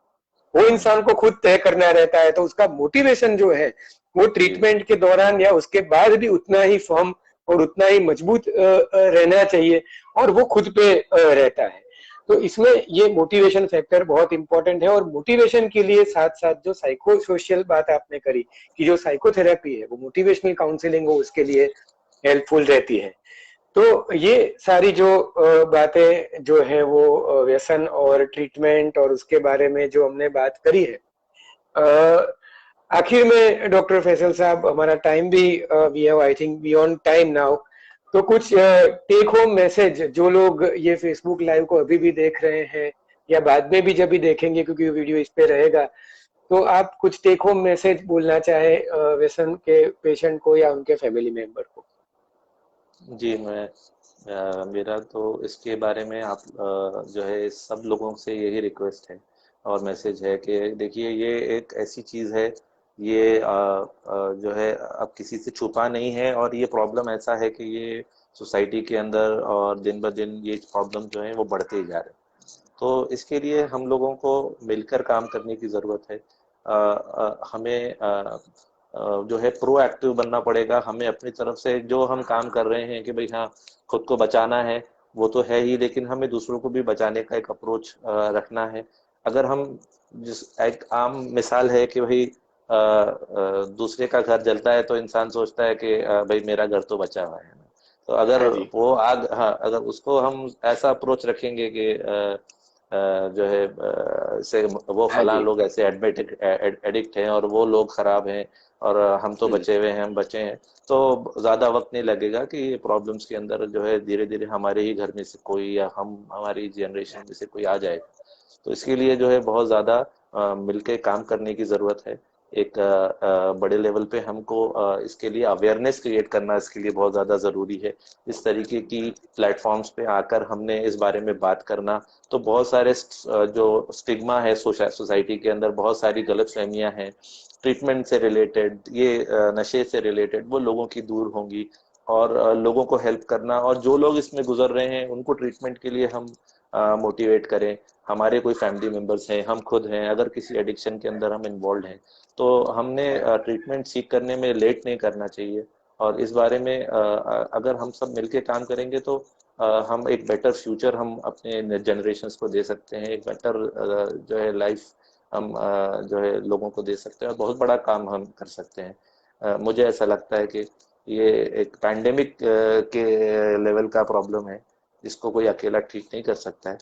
वो इंसान को खुद तय करना रहता है। तो उसका मोटिवेशन जो है वो जी। ट्रीटमेंट के दौरान या उसके बाद भी उतना ही फर्म और उतना ही मजबूत रहना चाहिए और वो खुद पे रहता है। तो इसमें ये मोटिवेशन फैक्टर बहुत इंपॉर्टेंट है। और मोटिवेशन के लिए साथ साथ जो साइको सोशल बात आपने करी कि जो साइकोथेरेपी है वो मोटिवेशनल काउंसलिंग हो उसके लिए हेल्पफुल रहती है। तो ये सारी जो बातें जो है वो व्यसन और ट्रीटमेंट और उसके बारे में जो हमने बात करी है, आखिर में डॉक्टर फैसल साहब हमारा टाइम भी we have I think beyond time now, तो कुछ टेक होम मैसेज जो लोग ये फेसबुक लाइव को अभी भी देख रहे हैं या बाद में भी जब भी देखेंगे क्योंकि वीडियो इस पे रहेगा, तो आप कुछ टेक होम मैसेज बोलना चाहे व्यसन के पेशेंट को या उनके फैमिली मेंबर को। जी, मेरा तो इसके बारे में आप जो है सब लोगों से यही रिक्वेस्ट है और मैसेज है कि देखिए ये एक ऐसी चीज़ है, ये जो है अब किसी से छुपा नहीं है, और ये प्रॉब्लम ऐसा है कि ये सोसाइटी के अंदर और दिन ब दिन ये प्रॉब्लम जो है वो बढ़ते ही जा रहे हैं। तो इसके लिए हम लोगों को मिलकर काम करने की ज़रूरत है। हमें जो है प्रोएक्टिव बनना पड़ेगा। हमें अपनी तरफ से जो हम काम कर रहे हैं कि भाई हाँ, खुद को बचाना है वो तो है ही, लेकिन हमें दूसरों को भी बचाने का एक अप्रोच रखना है। अगर हम, जिस एक आम मिसाल है कि भाई दूसरे का घर जलता है तो इंसान सोचता है कि भाई मेरा घर तो बचा हुआ है ना। तो अगर हाँ जी। वो आग, हाँ, अगर उसको हम ऐसा अप्रोच रखेंगे कि जो है से वो हाँ फलां जी। लोग ऐसे एडमिट एडिक्ट हैं और वो लोग खराब हैं और हम तो हम्म। बचे हुए हैं, हम बचे हैं, तो ज्यादा वक्त नहीं लगेगा कि ये प्रॉब्लम्स के अंदर जो है धीरे धीरे हमारे ही घर में से कोई या हम हमारी जनरेशन में से कोई आ जाएगा। तो इसके लिए जो है बहुत ज्यादा मिलके काम करने की जरूरत है। एक बड़े लेवल पे हमको इसके लिए अवेयरनेस क्रिएट करना इसके लिए बहुत ज्यादा जरूरी है। इस तरीके की प्लेटफॉर्म्स पे आकर हमने इस बारे में बात करना, तो बहुत सारे जो स्टिग्मा है सोसाइटी के अंदर, बहुत सारी गलतफहमियां हैं ट्रीटमेंट से रिलेटेड, ये नशे से रिलेटेड, वो लोगों की दूर होंगी। और लोगों को हेल्प करना, और जो लोग इसमें गुजर रहे हैं उनको ट्रीटमेंट के लिए हम मोटिवेट करें। हमारे कोई फैमिली मेंबर्स हैं, हम खुद हैं, अगर किसी एडिक्शन के अंदर हम इन्वॉल्व हैं तो हमने ट्रीटमेंट सीख करने में लेट नहीं करना चाहिए। और इस बारे में अगर हम सब मिलके काम करेंगे तो हम एक बेटर फ्यूचर हम अपने जनरेशन्स को दे सकते हैं, एक बेटर जो है लाइफ हम जो है लोगों को दे सकते हैं और बहुत बड़ा काम हम कर सकते हैं। मुझे ऐसा लगता है कि ये एक पैंडेमिक के लेवल का प्रॉब्लम है जिसको कोई अकेला ठीक नहीं कर सकता है।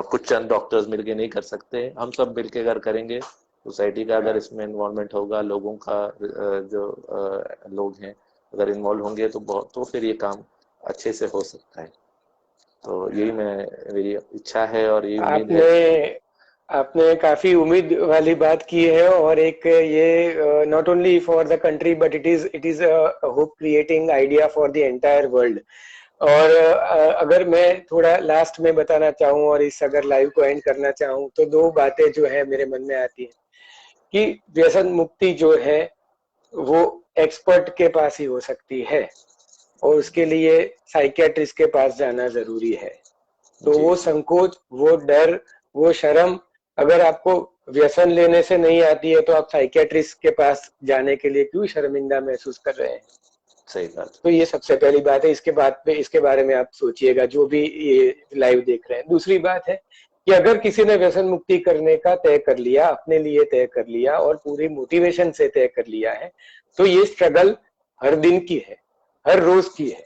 कुछ चंद डॉक्टर्स मिलके नहीं कर सकते, हम सब मिलके अगर करेंगे, सोसाइटी का अगर इसमें इन्वॉल्वमेंट होगा, लोगों का जो लोग हैं अगर इन्वॉल्व होंगे तो बहुत, तो फिर ये काम अच्छे से हो सकता है। तो यही मेरी इच्छा है और यही उम्मीद है। आपने काफी उम्मीद वाली बात की है, और एक ये not only for the country but it is hope creating idea for the entire world. और अगर मैं थोड़ा लास्ट में बताना चाहूँ और इस अगर लाइव को एंड करना चाहूँ तो दो बातें जो है मेरे मन में आती है कि व्यसन मुक्ति जो है वो एक्सपर्ट के पास ही हो सकती है, और उसके लिए साइकियाट्रिस्ट के पास जाना जरूरी है। तो वो संकोच, वो डर, वो शर्म अगर आपको व्यसन लेने से नहीं आती है तो आप साइकियाट्रिस्ट के पास जाने के लिए क्यों शर्मिंदा महसूस कर रहे हैं? सही बात। तो ये सबसे पहली बात है। इसके बाद पे इसके बारे में आप सोचिएगा जो भी ये लाइव देख रहे हैं। दूसरी बात है कि अगर किसी ने व्यसन मुक्ति करने का तय कर लिया, अपने लिए तय कर लिया और पूरी मोटिवेशन से तय कर लिया है, तो ये स्ट्रगल हर दिन की है, हर रोज की है।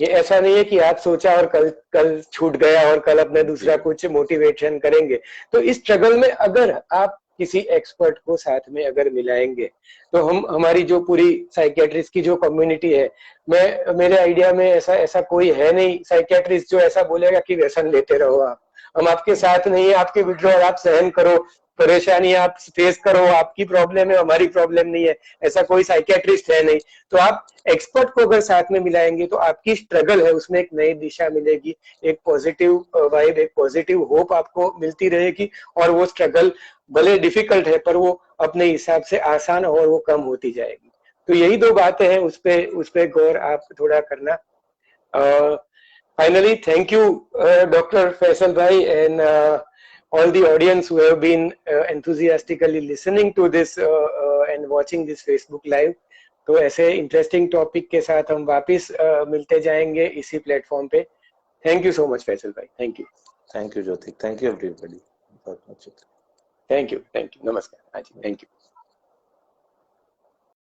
ये ऐसा नहीं है कि आज सोचा और कल छूट गया और कल अपने दूसरा कुछ मोटिवेशन करेंगे। तो इस स्ट्रगल में अगर आप किसी एक्सपर्ट को साथ में अगर मिलाएंगे तो हमारी जो पूरी साइकियाट्रिस्ट की जो कम्युनिटी है, मेरे आइडिया में ऐसा कोई है नहीं साइकियाट्रिस्ट जो ऐसा बोलेगा कि व्यसन लेते रहो आप, हम आपके साथ नहीं है, आपके विड्रॉल आप सहन करो, परेशानी आप फेस करो, आपकी प्रॉब्लम है हमारी प्रॉब्लम नहीं है, ऐसा कोई साइकियाट्रिस्ट है नहीं। तो आप एक्सपर्ट को अगर साथ में मिलाएंगे तो आपकी स्ट्रगल है उसमें एक नई दिशा मिलेगी, एक पॉजिटिव वाइब, एक पॉजिटिव होप आपको मिलती रहेगी, और वो स्ट्रगल भले डिफिकल्ट है पर वो अपने हिसाब से आसान और वो कम होती जाएगी। तो यही दो बातें हैं, उस पे गौर आप थोड़ा करना। Finally, thank you, Dr. Faisal Bhai, and all the audience who have been enthusiastically listening to this and watching this Facebook Live. तो ऐसे इंटरेस्टिंग टॉपिक के साथ हम वापस मिलते जाएंगे इसी प्लेटफॉर्म पे। Thank you so much Faisal भाई। Thank you Jyoti, thank you everybody. Thank you नमस्कार। हाँ जी, थैंक यू।